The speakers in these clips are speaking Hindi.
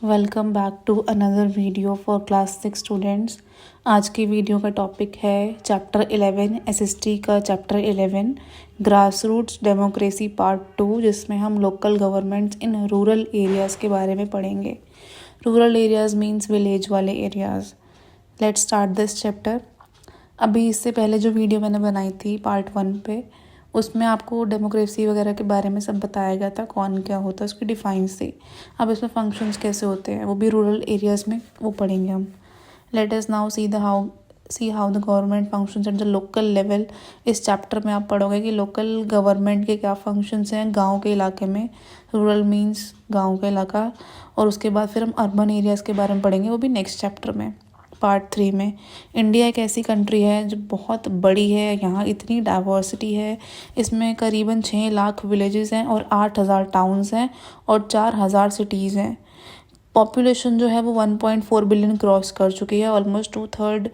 Welcome back to another video for class 6 students. आज की वीडियो का टॉपिक है चैप्टर 11 एसएसटी का chapter 11 grass roots democracy part 2, जिसमें हम local governments in rural areas के बारे में पढ़ेंगे। रूरल एरियाज़ मीन्स विलेज वाले areas. Let's start this chapter. अभी इससे पहले जो वीडियो मैंने बनाई थी पार्ट 1 पे, उसमें आपको डेमोक्रेसी वगैरह के बारे में सब बताया गया था, कौन क्या होता है, उसकी डिफाइंस थी। अब इसमें फंक्शंस कैसे होते हैं वो भी रूरल एरियाज़ में वो पढ़ेंगे हम। Let us now see how the government functions at the local level. इस चैप्टर में आप पढ़ोगे कि लोकल गवर्नमेंट के क्या फंक्शंस हैं गांव के इलाके में। रूरल मीन्स गांव का इलाका। और उसके बाद फिर हम अर्बन एरियाज़ के बारे में पढ़ेंगे, वो भी नेक्स्ट चैप्टर में, पार्ट 3 में। इंडिया एक ऐसी कंट्री है जो बहुत बड़ी है, यहाँ इतनी डाइवर्सिटी है। इसमें करीबन 6 लाख विलेजेस हैं और 8,000 टाउन्स हैं और 4,000 सिटीज़ हैं। पॉपुलेशन जो है वो 1.4 बिलियन क्रॉस कर चुकी है। Almost 2/3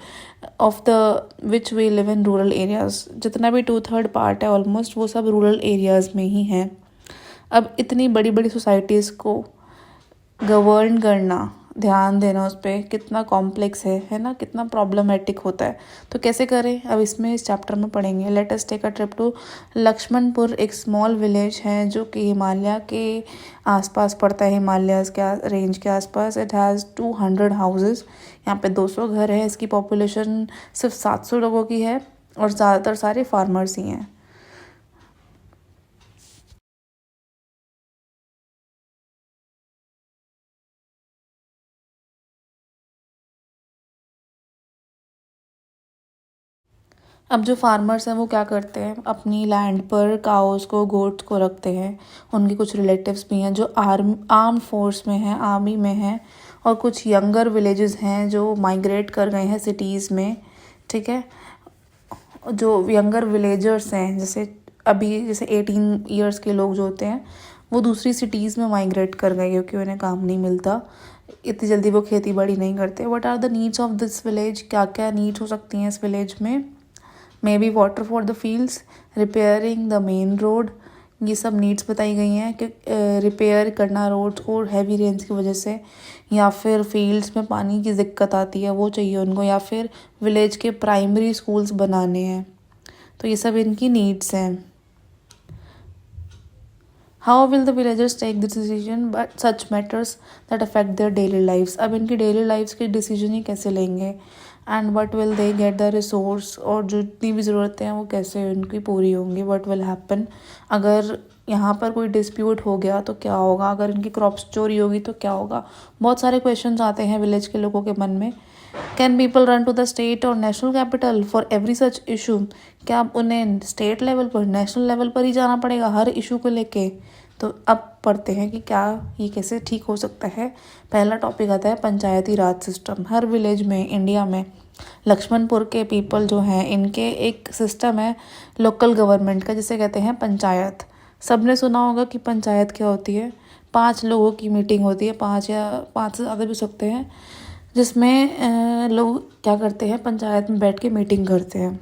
of the which we live in rural areas. जितना भी 2/3 पार्ट है ऑलमोस्ट, वो सब रूरल एरियाज़ में ही हैं। अब इतनी बड़ी बड़ी सोसाइटीज़ को गवर्न करना, ध्यान देना उस पर कितना कॉम्प्लेक्स है ना, कितना प्रॉब्लमेटिक होता है। तो कैसे करें, अब इसमें इस चैप्टर में पढ़ेंगे। Let us take a trip to Lakshmanpur. एक स्मॉल विलेज है जो कि हिमालय के आसपास पड़ता है, हिमालयाज़ के रेंज के आसपास। It has 200 houses. यहाँ पे 200 घर है। इसकी पॉपुलेशन सिर्फ 700 लोगों की है और ज़्यादातर सारे फार्मर्स ही हैं। अब जो फार्मर्स हैं वो क्या करते हैं, अपनी लैंड पर काउस को, गोट्स को रखते हैं। उनके कुछ रिलेटिव्स भी हैं जो आर्म फोर्स में हैं, आर्मी में हैं। और कुछ यंगर विलेजेस हैं जो माइग्रेट कर गए हैं सिटीज़ में। ठीक है, जो यंगर विलेजर्स हैं, जैसे 18 ईयर्स के लोग जो होते हैं, वो दूसरी सिटीज़ में माइग्रेट कर गए क्योंकि उन्हें काम नहीं मिलता। इतनी जल्दी वो खेती बाड़ी नहीं करते। What are the needs of this village, क्या क्या नीड्स हो सकती हैं इस विलेज में। May be water for the fields, repairing the main road. ये सब नीड्स बताई गई हैं कि रिपेयर करना रोड्स को हैवी रेंज की वजह से, या फिर फील्ड्स में पानी की दिक्कत आती है वो चाहिए उनको, या फिर विलेज के प्राइमरी स्कूल्स बनाने हैं। तो ये सब इनकी नीड्स हैं। How will the villagers take this decision but such matters that affect their daily lifes. अब इनकी डेली लाइफ्स के डिसीजन ही कैसे लेंगे। And what will they get the resource, और जो जितनी भी ज़रूरतें हैं वो कैसे उनकी पूरी होंगी। वट विल हैपन, अगर यहाँ पर कोई डिस्प्यूट हो गया तो क्या होगा, अगर इनकी क्रॉप्स चोरी होगी तो क्या होगा। बहुत सारे क्वेश्चंस आते हैं विलेज के लोगों के मन में। Can people run to the state और national capital for every such issue. क्या अब उन्हें स्टेट लेवल पर, नेशनल लेवल पर ही जाना पड़ेगा हर इशू को लेके। तो अब पढ़ते हैं कि क्या ये कैसे ठीक हो सकता है। पहला टॉपिक आता है पंचायती राज सिस्टम। हर विलेज में इंडिया में लक्ष्मणपुर के पीपल जो हैं, इनके एक सिस्टम है लोकल गवर्नमेंट का, जिसे कहते हैं पंचायत। सबने सुना होगा कि पंचायत क्या होती है। 5 लोगों की मीटिंग होती है, 5 या 5 से ज़्यादा भी हो सकते हैं, जिसमें लोग क्या करते हैं, पंचायत में बैठ के मीटिंग करते हैं।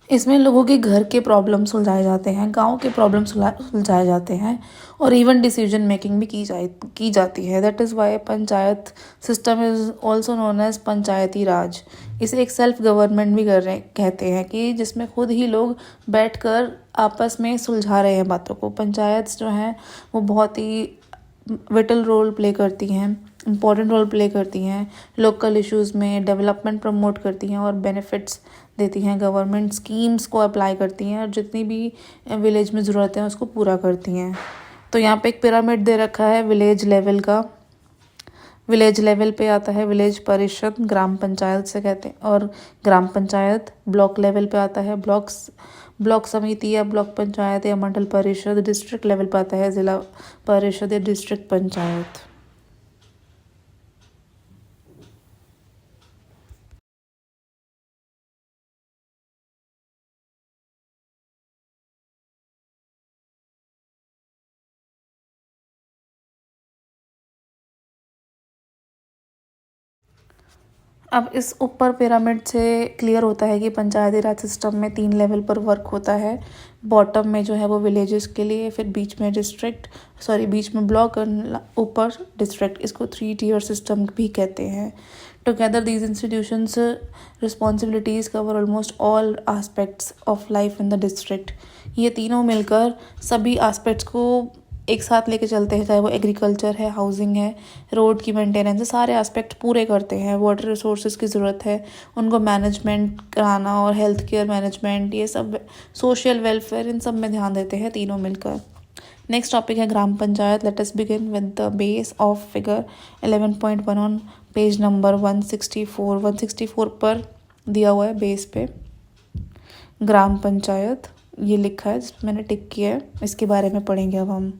इसमें लोगों के घर के प्रॉब्लम सुलझाए जाते हैं, गांव के प्रॉब्लम सुलझाए जाते हैं, और इवन डिसीजन मेकिंग भी की जाती है। That is why panchayat system is also known as Panchayati Raj. इसे एक सेल्फ गवर्नमेंट भी कहते हैं, कि जिसमें खुद ही लोग बैठकर आपस में सुलझा रहे हैं बातों को। पंचायत जो हैं वो बहुत ही विटल रोल प्ले करती हैं, इम्पॉर्टेंट रोल प्ले करती हैं लोकल इश्यूज़ में, डेवलपमेंट प्रमोट करती हैं और बेनिफिट्स देती हैं, गवर्नमेंट स्कीम्स को अप्लाई करती हैं और जितनी भी विलेज में ज़रूरत है उसको पूरा करती हैं। तो यहाँ पे एक पिरामिड दे रखा है विलेज लेवल का। विलेज लेवल पे आता है विलेज परिषद, ग्राम पंचायत से कहते हैं, और ग्राम पंचायत। ब्लॉक लेवल पे आता है ब्लॉक समिति या ब्लॉक पंचायत या मंडल परिषद। डिस्ट्रिक्ट लेवल पे आता है ज़िला परिषद या डिस्ट्रिक्ट पंचायत। अब इस ऊपर पिरामिड से क्लियर होता है कि पंचायती राज सिस्टम में 3 लेवल पर वर्क होता है। बॉटम में जो है वो विलेजेस के लिए, फिर बीच में डिस्ट्रिक्ट, सॉरी बीच में ब्लॉक और ऊपर डिस्ट्रिक्ट। इसको 3 tier सिस्टम भी कहते हैं। Together these institutions responsibilities cover almost all aspects of life in the district. ये तीनों मिलकर सभी आस्पेक्ट्स को एक साथ लेके चलते हैं, चाहे वो एग्रीकल्चर है, हाउसिंग है, रोड की मेंटेनेंस है, सारे एस्पेक्ट पूरे करते हैं। वाटर रिसोर्सेज की ज़रूरत है, उनको मैनेजमेंट कराना और हेल्थ केयर मैनेजमेंट, ये सब सोशल वेलफेयर, इन सब में ध्यान देते हैं तीनों मिलकर। नेक्स्ट टॉपिक है gram panchayat. Let us begin with the base of figure 11.1 on page number 164। 164 पर दिया हुआ है बेस पे ग्राम पंचायत, ये लिखा है जिसमें मैंने टिक किया है। इसके बारे में पढ़ेंगे अब हम।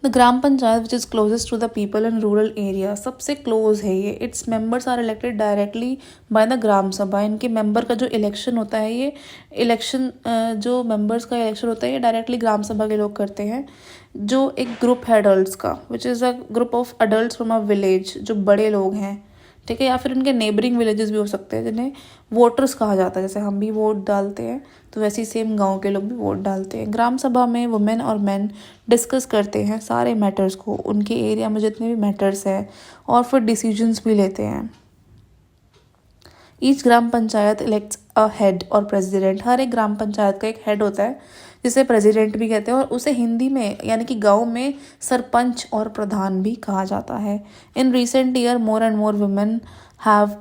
The gram panchayat which is closest to the people in rural area, सबसे क्लोज है ये। Its members are elected directly by the gram sabha. इनके मेंबर का जो इलेक्शन होता है, ये इलेक्शन जो मेंबर्स का इलेक्शन होता है ये डायरेक्टली ग्राम सभा के लोग करते हैं। जो एक ग्रुप है अडल्ट का, which is a group of adult from a village, जो बड़े लोग हैं, ठीक है, या फिर उनके नेबरिंग विलेजेस भी हो सकते हैं, जिन्हें वोटर्स कहा जाता है। जैसे हम भी वोट डालते हैं तो वैसे ही सेम गांव के लोग भी वोट डालते हैं। ग्राम सभा में वुमेन और मेन डिस्कस करते हैं सारे मैटर्स को, उनके एरिया में जितने भी मैटर्स हैं, और फिर डिसीजंस भी लेते हैं। Each gram panchayat elects a head और प्रेसिडेंट। हर एक ग्राम पंचायत का एक हेड होता है जिसे प्रेसिडेंट भी कहते हैं, और उसे हिंदी में यानी कि गांव में सरपंच और प्रधान भी कहा जाता है। In recent year more and more women have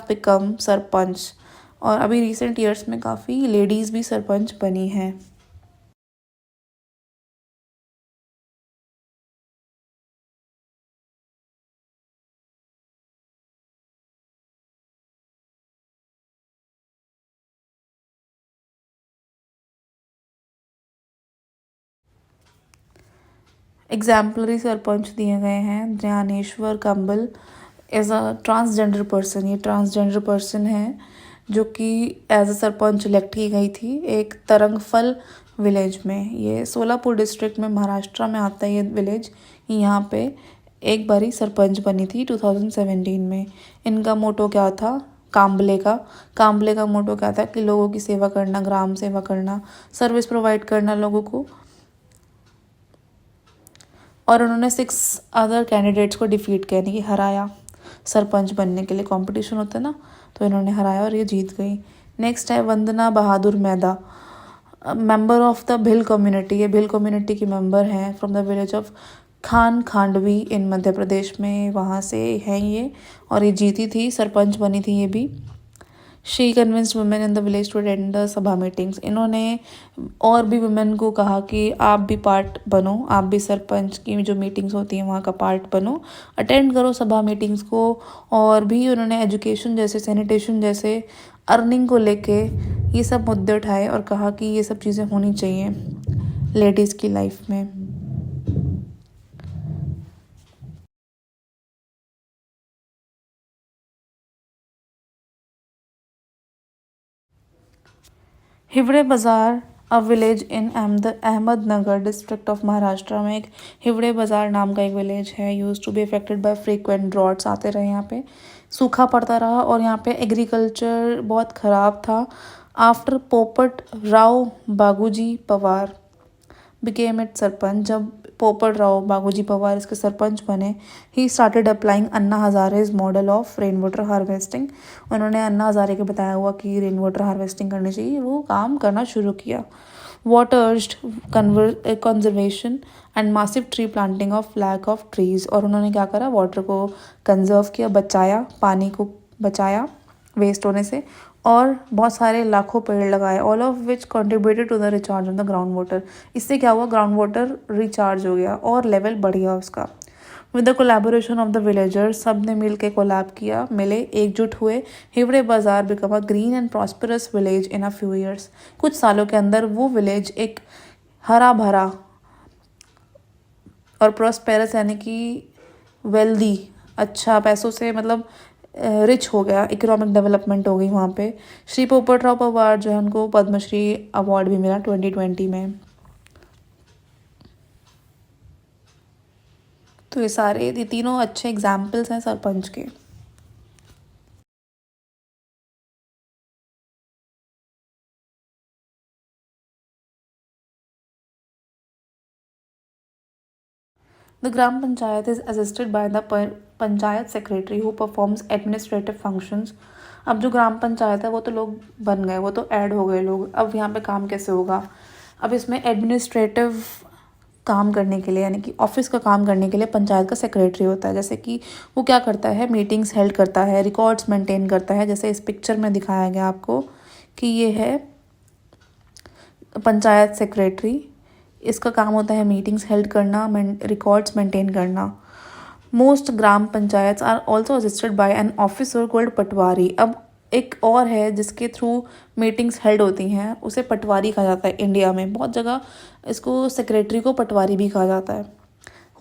become sarpanch, और अभी रिसेंट ईयर्स में काफ़ी लेडीज़ भी सरपंच बनी हैं। एग्जाम्पलरी सरपंच दिए गए हैं। ज्ञानेश्वर कंबल एज अ ट्रांसजेंडर पर्सन, ये ट्रांसजेंडर पर्सन है जो कि एज अ सरपंच इलेक्ट की गई थी एक तरंगफल विलेज में। ये सोलापुर डिस्ट्रिक्ट में महाराष्ट्र में आता है ये विलेज। यहाँ पे एक बारी सरपंच बनी थी 2017 में। इनका मोटो क्या था? काम्बले का मोटो क्या था कि लोगों की सेवा करना, ग्राम सेवा करना, सर्विस प्रोवाइड करना लोगों को। और उन्होंने 6 अदर कैंडिडेट्स को डिफीट किया, यानी कि हराया। सरपंच बनने के लिए कंपटीशन होता है ना, तो इन्होंने हराया और ये जीत गई। नेक्स्ट है Vandana Bahadur Maida, member of the Bhil community. ये भिल कम्युनिटी की मेंबर हैं from the village of Khan Khandvi in Madhya Pradesh में, वहाँ से हैं ये, और ये जीती थी, सरपंच बनी थी ये भी। She convinced women in the village to attend the sabha meetings. इन्होंने और भी वुमेन को कहा कि आप भी पार्ट बनो, आप भी सरपंच की जो मीटिंग्स होती हैं वहाँ का पार्ट बनो, अटेंड करो सभा मीटिंग्स को। और भी उन्होंने एजुकेशन जैसे, सैनिटेशन जैसे, अर्निंग को लेके ये सब मुद्दे उठाए और कहा कि ये सब चीज़ें होनी चाहिए लेडीज़ की लाइफ में। Hiware Bazar a village in Ahmednagar district of Maharashtra में एक हिवड़े बाज़ार नाम का एक विलेज है। Used to be affected by frequent droughts, आते रहे यहाँ पे, सूखा पड़ता रहा और यहाँ पे एग्रीकल्चर बहुत ख़राब था। After Popat Rao Baguji Pawar became it sarpanch, जब पोपट राव बागूजी पवार इसके सरपंच बने, he started applying Anna Hazare's model of rain water harvesting. उन्होंने अन्ना हज़ारे के बताया हुआ कि रेन वाटर हार्वेस्टिंग करनी चाहिए, वो काम करना शुरू किया। Watered conservation and massive tree planting of lack of trees, और उन्होंने क्या करा, वाटर को कंजर्व किया, बचाया, पानी को बचाया वेस्ट होने से, और बहुत सारे लाखों पेड़ लगाए, all of which contributed to the recharge of the ground water. इससे क्या हुआ, ग्राउंड वाटर रिचार्ज हो गया और लेवल बढ़ गया उसका। With the collaboration of the villagers, सब ने मिल के कोलैब किया, मिले, एकजुट हुए। हिवड़े बाज़ार become a green and prosperous village in a few years. कुछ सालों के अंदर वो विलेज एक हरा भरा और प्रॉस्पेरस यानी कि वेल्दी, अच्छा पैसों से मतलब रिच हो गया, इकोनॉमिक डेवलपमेंट हो गई वहाँ पे। श्री पोपटराव पवार जो है उनको पद्मश्री अवार्ड भी मिला 2020 में। तो ये तीनों अच्छे एग्जाम्पल्स हैं सरपंच के। The Gram Panchayat is assisted by the Panchayat Secretary who performs administrative functions. अब जो ग्राम पंचायत है वो तो लोग बन गए, वो तो ऐड हो गए लोग, अब यहाँ पे काम कैसे होगा? अब इसमें एडमिनिस्ट्रेटिव काम करने के लिए, यानी कि ऑफिस का काम करने के लिए पंचायत का सेक्रेटरी होता है। जैसे कि वो क्या करता है, मीटिंग्स हेल्ड करता है, रिकॉर्ड्स मेंटेन करता है। जैसे इस पिक्चर में दिखाया गया आपको कि ये है पंचायत सेक्रेटरी, इसका काम होता है मीटिंग्स हेल्ड करना, रिकॉर्ड्स मेंटेन करना। Most gram panchayat are also assisted by an officer called patwari. अब एक और है जिसके थ्रू मीटिंग्स हेल्ड होती हैं, उसे पटवारी कहा जाता है। इंडिया में बहुत जगह इसको सेक्रेटरी को पटवारी भी कहा जाता है।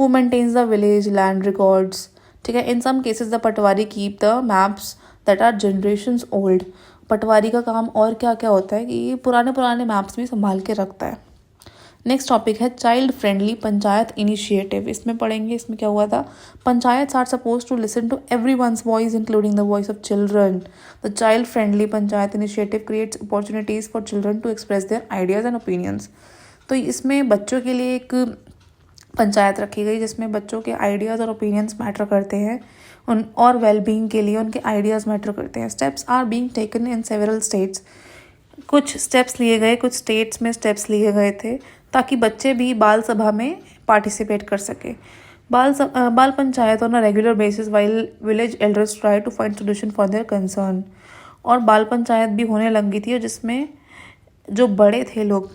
Who maintains the village land records, ठीक है। In some cases the patwari keep the maps that are generations old. Patwari का काम और क्या क्या होता है कि ये पुराने मैप्स भी संभाल के रखता है। नेक्स्ट टॉपिक है चाइल्ड फ्रेंडली पंचायत इनिशिएटिव। इसमें पढ़ेंगे, इसमें क्या हुआ था, panchayat are suppose to listen to every one's voice including the voice of children. The child friendly panchayat initiative creates opportunities for children to express their ideas and opinions. तो इसमें बच्चों के लिए एक पंचायत रखी गई जिसमें बच्चों के आइडियाज़ और ओपिनियंस मैटर करते हैं, उन और वेलबींग के लिए उनके आइडियाज़ मैटर करते हैं। Steps are being taken in several states. कुछ स्टेप्स लिए गए, कुछ स्टेट्स में स्टेप्स लिए गए थे ताकि बच्चे भी बाल सभा में पार्टिसिपेट कर सके। Bal panchayat on a regular basis while village elders try to find solution for their concern. और बाल पंचायत भी होने लगी थी जिसमें जो बड़े थे लोग,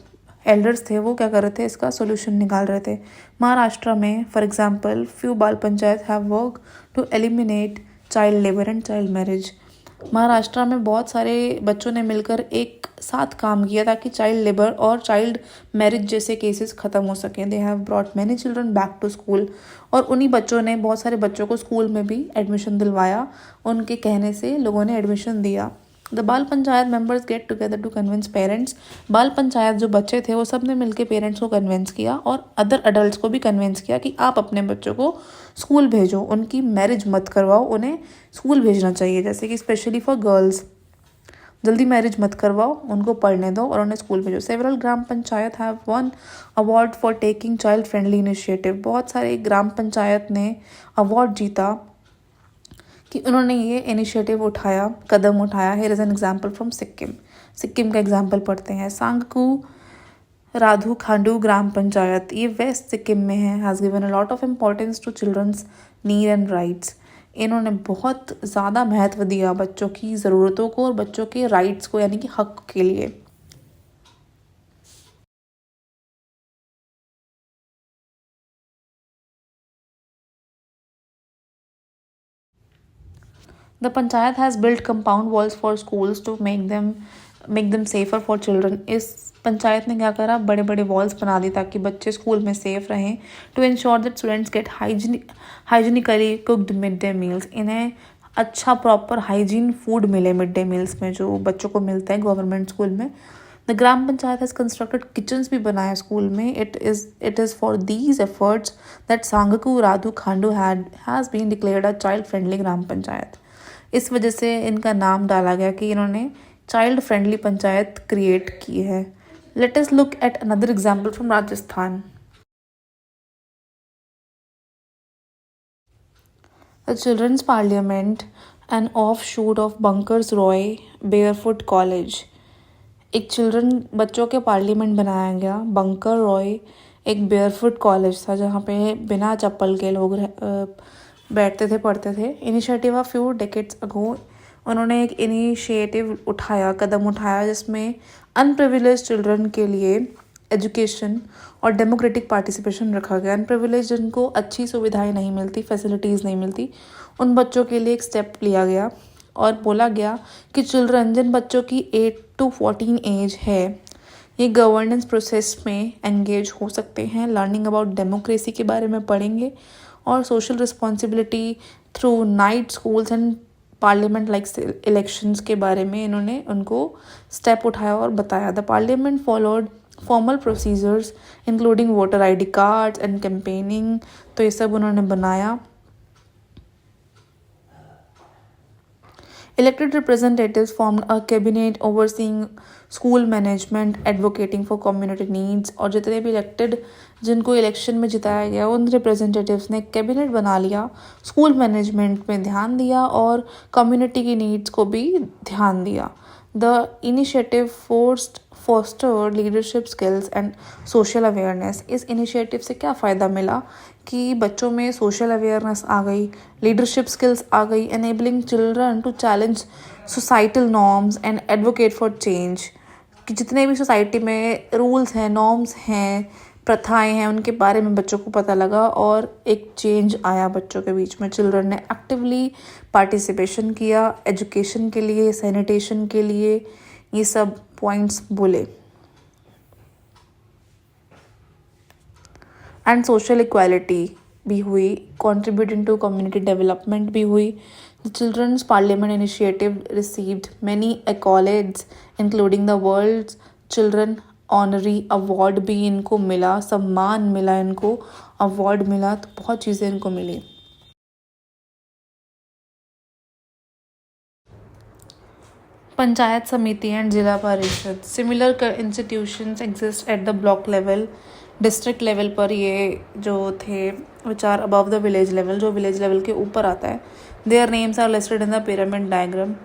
एल्डर्स थे, वो क्या कर रहे थे, इसका सोल्यूशन निकाल रहे थे। महाराष्ट्र में for example few Bal panchayat have work to eliminate child labour and child marriage. Maharashtra में बहुत सारे बच्चों ने मिलकर एक साथ काम किया ताकि चाइल्ड लेबर और चाइल्ड मैरिज जैसे केसेस ख़त्म हो सकें। They have brought many children back to school. और उन्हीं बच्चों ने बहुत सारे बच्चों को स्कूल में भी एडमिशन दिलवाया, उनके कहने से लोगों ने एडमिशन दिया। The Bal panchayat members get together to convince parents. Bal panchayat जो बच्चे थे वो सब ने मिलकर पेरेंट्स को कन्विंस किया और अदर अडल्ट को भी कन्विंस किया कि आप अपने बच्चों को स्कूल भेजो, उनकी मैरिज मत करवाओ, उन्हें स्कूल भेजना चाहिए। जैसे कि स्पेशली फॉर गर्ल्स, जल्दी मैरिज मत करवाओ, उनको पढ़ने दो और उन्हें स्कूल भेजो। Several gram panchayat have one award for taking child friendly initiative. बहुत सारे ग्राम पंचायत ने अवार्ड जीता कि उन्होंने ये इनिशिएटिव उठाया, कदम उठाया। Here is an example from Sikkim. Sikkim का एग्जाम्पल पढ़ते हैं। सांगकू राधु खांडू ग्राम पंचायत, ये वेस्ट सिक्किम में है, has given a lot of importance to children's need and rights. इन्होंने बहुत ज़्यादा महत्व दिया बच्चों की ज़रूरतों को और बच्चों के राइट्स को, यानी कि हक के लिए। The panchayat has built compound walls for schools to make them safer for children. इस पंचायत ने क्या करा, बड़े बड़े वॉल्स बना दी ताकि बच्चे स्कूल में सेफ रहें। To ensure that students get hygienically cooked mid day meals. इन्हें अच्छा प्रॉपर हाइजीन फूड मिले मिड डे मील्स में, जो बच्चों को मिलता है गवर्नमेंट स्कूल में। The gram panchayat has constructed kitchens भी बनाया स्कूल में। It is for these efforts that Sangku Radhu Khandu has been declared a child friendly gram panchayat. इस वजह से इनका नाम डाला गया कि इन्होंने चाइल्ड फ्रेंडली पंचायत क्रिएट की है। Let us look at another example from Rajasthan. The children's parliament an offshoot of Bunker's Roy Barefoot College. एक बच्चों के पार्लियामेंट बनाया गया। बंकर रॉय एक बेयरफुट कॉलेज था जहाँ पे बिना चप्पल के लोग बैठते थे, पढ़ते थे। इनिशिएटिव अ फ्यू डेकेड्स अगो, उन्होंने एक इनिशिएटिव उठाया, कदम उठाया जिसमें अनप्रिविलेज चिल्ड्रन के लिए एजुकेशन और डेमोक्रेटिक पार्टिसिपेशन रखा गया। अनप्रिविलेज जिनको अच्छी सुविधाएं नहीं मिलती, फैसिलिटीज़ नहीं मिलती, उन बच्चों के लिए एक स्टेप लिया गया और बोला गया कि चिल्ड्रन जिन बच्चों की 8 to 14 एज है, ये गवर्नेंस प्रोसेस में एंगेज हो सकते हैं। लर्निंग अबाउट डेमोक्रेसी के बारे में पढ़ेंगे और social responsibility through night schools and parliament like elections के बारे में इन्होंने उनको स्टेप उठाया और बताया। The parliament followed formal procedures including voter ID cards and campaigning. तो ये सब उन्होंने बनाया। Elected representatives formed a cabinet overseeing school management, advocating for community needs. और जितने भी इलेक्टेड जिनको इलेक्शन में जिताया गया उन रिप्रेजेंटेटिव्स ने कैबिनेट बना लिया, स्कूल मैनेजमेंट में ध्यान दिया और कम्युनिटी की नीड्स को भी ध्यान दिया. The initiative fostered leadership skills and social awareness. इस इनिशिएटिव से क्या फ़ायदा मिला कि बच्चों में सोशल अवेयरनेस आ गई, लीडरशिप स्किल्स आ गई, enabling children to challenge societal norms and advocate for change. कि जितने भी सोसाइटी में रूल्स हैं, नॉर्म्स हैं, प्रथाएं हैं, उनके बारे में बच्चों को पता लगा और एक चेंज आया बच्चों के बीच में. चिल्ड्रन ने एक्टिवली पार्टिसिपेशन किया एजुकेशन के लिए, सैनिटेशन के लिए, ये सब पॉइंट्स बोले. एंड सोशल इक्वालिटी भी हुई, कंट्रीब्यूटिंग टू कम्युनिटी डेवलपमेंट भी हुई. The children's parliament initiative received many accolades including the world children honorary award भी इनको मिला, सम्मान मिला, इनको अवार्ड मिला, तो बहुत चीज़ें इनको मिली. पंचायत समिति and zila parishad. Similar institutions exist at the block level. District level पर ये जो थे which are above the village level, जो विलेज लेवल के ऊपर आता है. Their names are listed in the pyramid diagram.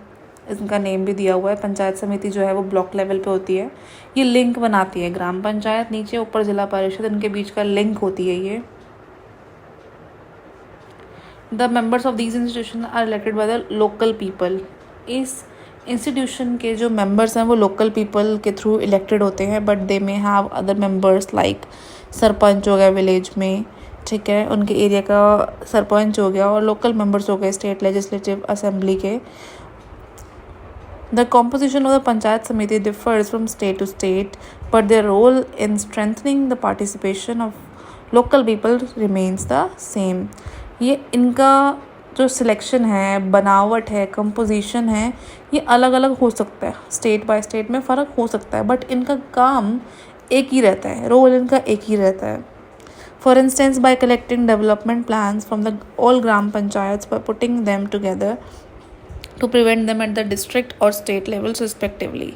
इनका नेम भी दिया हुआ है. पंचायत समिति जो है वो ब्लॉक लेवल पे होती है, ये लिंक बनाती है ग्राम पंचायत नीचे, ऊपर जिला परिषद, इनके बीच का लिंक होती है ये. The members of these institution are elected by the local people. इस इंस्टीट्यूशन के जो मेंबर्स हैं वो लोकल पीपल के थ्रू इलेक्टेड होते हैं, but they may have other members like sarpanch हो गया विलेज में, ठीक है, उनके एरिया का सरपंच हो गया, और लोकल मेंबर्स हो गए स्टेट लेजिस्लेटिव असेंबली के. The composition of the Panchayat Samiti differs from state to state, but their role in strengthening the participation of local people remains the same. ये इनका जो सिलेक्शन है, बनावट है, कंपोजिशन है, ये अलग अलग हो सकता है, स्टेट बाय स्टेट में फ़र्क हो सकता है, बट इनका काम एक ही रहता है, रोल इनका एक ही रहता है. For instance, by collecting development plans from the all gram panchayats by putting them together to prevent them at the district or state levels respectively.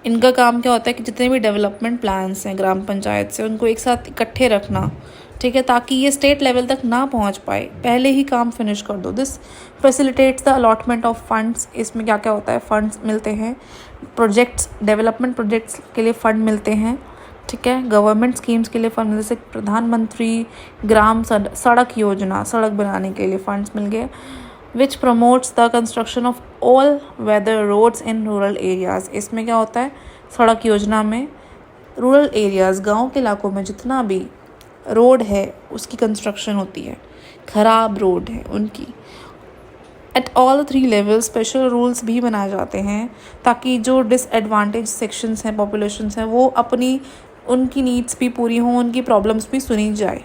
इनका काम क्या होता है कि जितने भी डेवलपमेंट प्लान्स हैं ग्राम पंचायत से, उनको एक साथ इकट्ठे रखना, ठीक है, ताकि ये स्टेट लेवल तक ना पहुंच पाए, पहले ही काम फिनिश कर दो. This facilitates the allotment of funds. इसमें क्या क्या होता है, फंड्स मिलते हैं, प्रोजेक्ट्स, डेवलपमेंट प्रोजेक्ट्स के लिए फ़ंड मिलते हैं, ठीक है, गवर्नमेंट स्कीम्स के लिए फंड, जैसे प्रधानमंत्री ग्राम सड़क योजना, सड़क बनाने के लिए फंड्स मिल गए. Which promotes the construction of all weather roads in rural areas. इसमें क्या होता है, सड़क योजना में रूरल एरियाज़, गांव के इलाकों में जितना भी रोड है उसकी कंस्ट्रक्शन होती है, ख़राब रोड है उनकी. At all 3 level special rules भी बनाए जाते हैं ताकि जो डिसएडवांटेज सेक्शंस हैं, पॉपुलेशंस हैं, वो अपनी उनकी नीड्स भी पूरी हों, उनकी प्रॉब्लम्स भी सुनी जाए.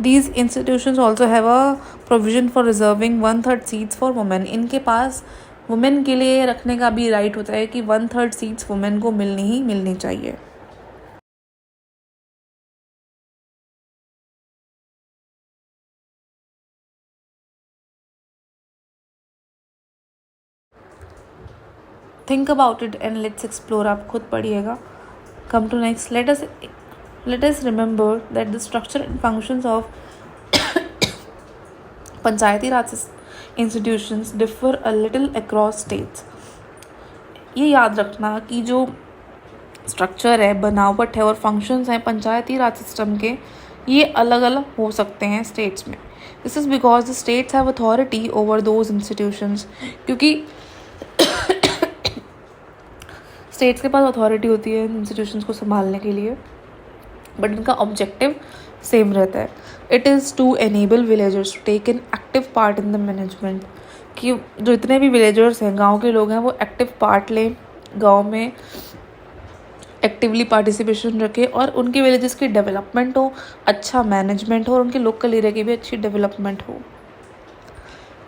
These institutions also have a provision for reserving 1/3 seats for women. इनके पास वुमेन के लिए रखने का भी राइट होता है कि 1/3 सीट्स वुमेन को मिलनी ही मिलनी चाहिए. Think about it and let's explore. आप खुद पढ़िएगा. Come to next. Let us remember that the structure and functions of Panchayati Raj institutions differ a little across states. ये याद रखना कि जो स्ट्रक्चर है, बनावट है और फंक्शंस हैं पंचायती राज सिस्टम के, ये अलग अलग हो सकते हैं स्टेट्स में. This is because the states have authority over those institutions. क्योंकि स्टेट्स के पास अथॉरिटी होती है इंस्टीट्यूशंस को संभालने के लिए, बट इनका ऑब्जेक्टिव सेम रहता है. It is to enable villagers to take an active part in the management. कि जो इतने भी विलेजर्स हैं, गांव के लोग हैं, वो एक्टिव पार्ट लें, गांव में एक्टिवली पार्टिसिपेशन रखें और उनके विलेजेस की डेवलपमेंट हो, अच्छा मैनेजमेंट हो और उनके लोकल एरिया की भी अच्छी डेवलपमेंट हो.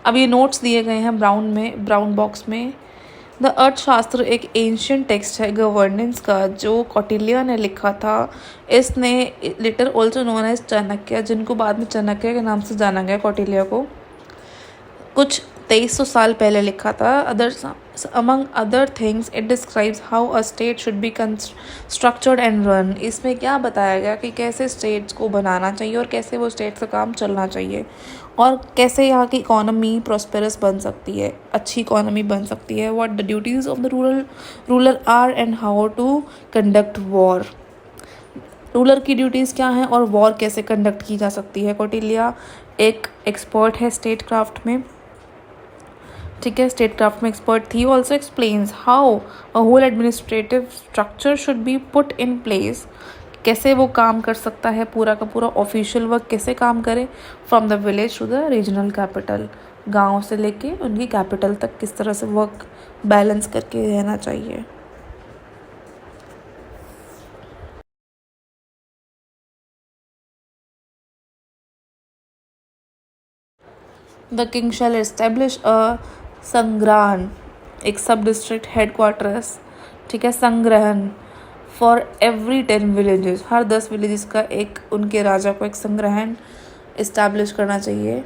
अब ये नोट्स दिए गए हैं ब्राउन बॉक्स में. द अर्थशास्त्र एक एंशियंट टेक्स्ट है गवर्नेंस का, जो कौटिल्य ने लिखा था. इसने later also known as Chanakya, जिनको बाद में चाणक्य के नाम से जाना गया, कौटिल्य को, कुछ 2300 साल पहले लिखा था। Among other things it describes how a state should be structured and run. इसमें क्या बताया गया कि कैसे स्टेट्स को बनाना चाहिए और कैसे वो स्टेट्स का काम चलना चाहिए और कैसे यहाँ की इकोनॉमी प्रॉस्पेरस बन सकती है, अच्छी इकोनॉमी बन सकती है। What the duties of the ruler are and how to conduct war. Ruler की ड्यूटीज़ क्या हैं और वॉर कैसे कंडक्ट की जा सकती है। कौटिल्या एक एक्सपर्ट है स्टेट क्राफ्ट में, ठीक है, स्टेट क्राफ्ट में एक्सपर्ट थी। Also explains how a whole administrative structure should be put in place. कैसे वो काम कर सकता है, पूरा का पूरा ऑफिशियल वर्क कैसे काम करे, from the village to the regional capital, गांव से लेके उनकी कैपिटल तक किस तरह से वर्क बैलेंस करके रहना चाहिए। The king shall establish a sangrahana, एक सब डिस्ट्रिक्ट हेडक्वार्टर्स, ठीक है, संग्रहण फॉर एवरी 10 विलेजेस, हर 10 विलेजेस का एक उनके राजा को एक संग्रहण इस्टेब्लिश करना चाहिए।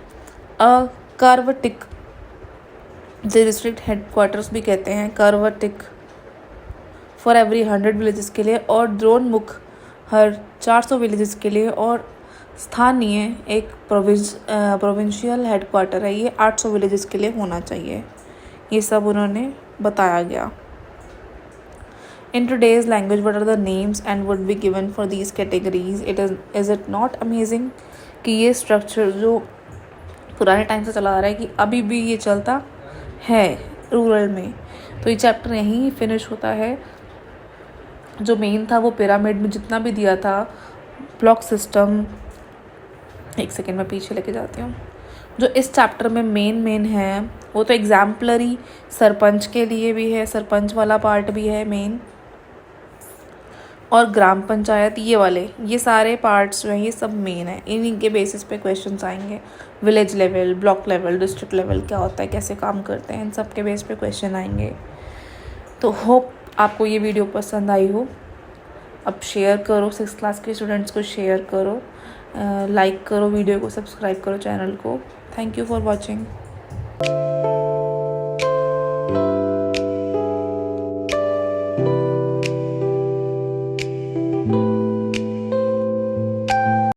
अ कार्वटिक, डिस्ट्रिक्ट हेडक्वार्टर्स भी कहते हैं, कार्वटिक फॉर एवरी 100 विलेजेस के लिए, और द्रोणमुख हर 400 विलेजेस के लिए, और स्थानीय एक प्रोविंशियल हेडक्वार्टर है, ये 800 विलेजेस के लिए होना चाहिए। ये सब उन्होंने बताया गया। In today's language, what are the names and would be given for these categories? Is it not amazing कि ये structure जो पुराने टाइम से चला आ रहा है कि अभी भी ये चलता है रूरल में। तो ये चैप्टर यहीं फिनिश होता है। जो मेन था वो पिरामिड में जितना भी दिया था, ब्लॉक सिस्टम, एक सेकेंड में पीछे लेके जाती हूँ। जो इस चैप्टर में मेन है वो तो एग्जाम्पलरी सरपंच के लिए भी है, सरपंच वाला पार्ट भी है मेन, और ग्राम पंचायत, ये वाले, ये सारे पार्ट्स जो हैं ये सब मेन है। इन्हीं के बेसिस पे क्वेश्चंस आएंगे। Village level, block level, district level क्या होता है, कैसे काम करते हैं, इन सब के बेस पे क्वेश्चन आएंगे। तो होप आपको ये वीडियो पसंद आई हो। अब शेयर करो, 6th क्लास के स्टूडेंट्स को शेयर करो, लाइक करो वीडियो को, सब्सक्राइब करो चैनल को। Thank you for watching.